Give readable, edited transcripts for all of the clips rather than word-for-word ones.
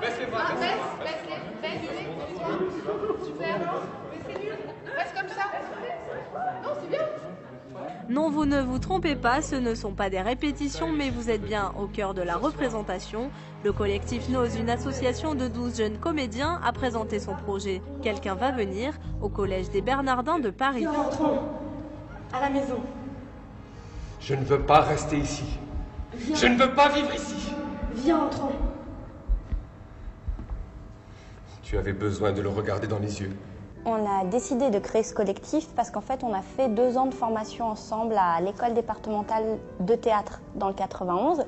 Baisse les bras. Super. Mais c'est nul. Reste comme ça. Non, c'est bien. Non, vous ne vous trompez pas, ce ne sont pas des répétitions, mais vous êtes bien au cœur de la représentation. Le collectif Nose, une association de 12 jeunes comédiens, a présenté son projet « Quelqu'un va venir » au Collège des Bernardins de Paris. Rentrons à la maison. Je ne veux pas rester ici. Viens. Je ne veux pas vivre ici. Viens, entrons. Tu avais besoin de le regarder dans les yeux. On a décidé de créer ce collectif parce qu'en fait, on a fait 2 ans de formation ensemble à l'école départementale de théâtre dans le 91.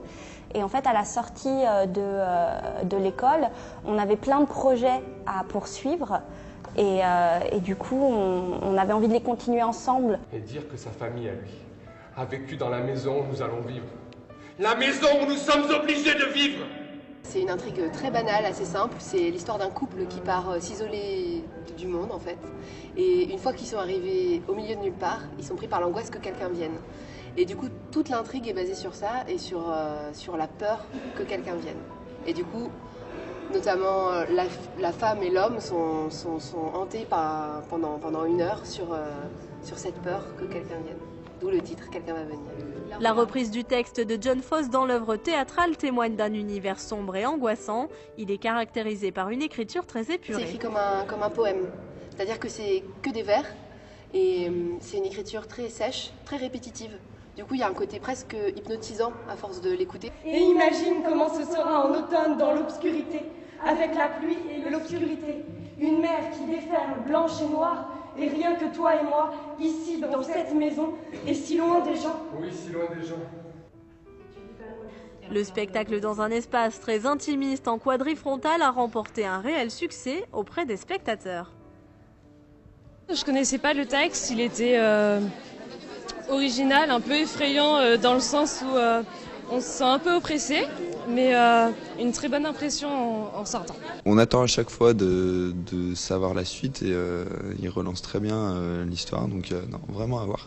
Et en fait, à la sortie de l'école, on avait plein de projets à poursuivre. Et du coup, on avait envie de les continuer ensemble. Et dire que sa famille, à lui, a vécu dans la maison où nous allons vivre. La maison où nous sommes obligés de vivre. C'est une intrigue très banale, assez simple. C'est l'histoire d'un couple qui part s'isoler du monde, en fait. Et une fois qu'ils sont arrivés au milieu de nulle part, ils sont pris par l'angoisse que quelqu'un vienne. Et du coup, toute l'intrigue est basée sur ça et sur la peur que quelqu'un vienne. Et du coup, notamment la femme et l'homme sont hantés pendant 1 heure sur cette peur que quelqu'un vienne. D'où le titre « Quelqu'un va venir ». La reprise du texte de John Fosse dans l'œuvre théâtrale témoigne d'un univers sombre et angoissant. Il est caractérisé par une écriture très épurée. C'est écrit comme un poème, c'est-à-dire que c'est que des vers et c'est une écriture très sèche, très répétitive. Du coup, il y a un côté presque hypnotisant à force de l'écouter. Et imagine comment ce sera en automne dans l'obscurité, avec la pluie et l'obscurité. Une mer qui déferle blanche et noire, et rien que toi et moi, ici dans cette maison, et si loin des gens. Oui, si loin des gens. Le spectacle dans un espace très intimiste en quadrifrontal a remporté un réel succès auprès des spectateurs. Je connaissais pas le texte, il était original, un peu effrayant dans le sens où on se sent un peu oppressé, mais une très bonne impression en sortant. On attend à chaque fois de savoir la suite et il relance très bien l'histoire, donc non, vraiment à voir.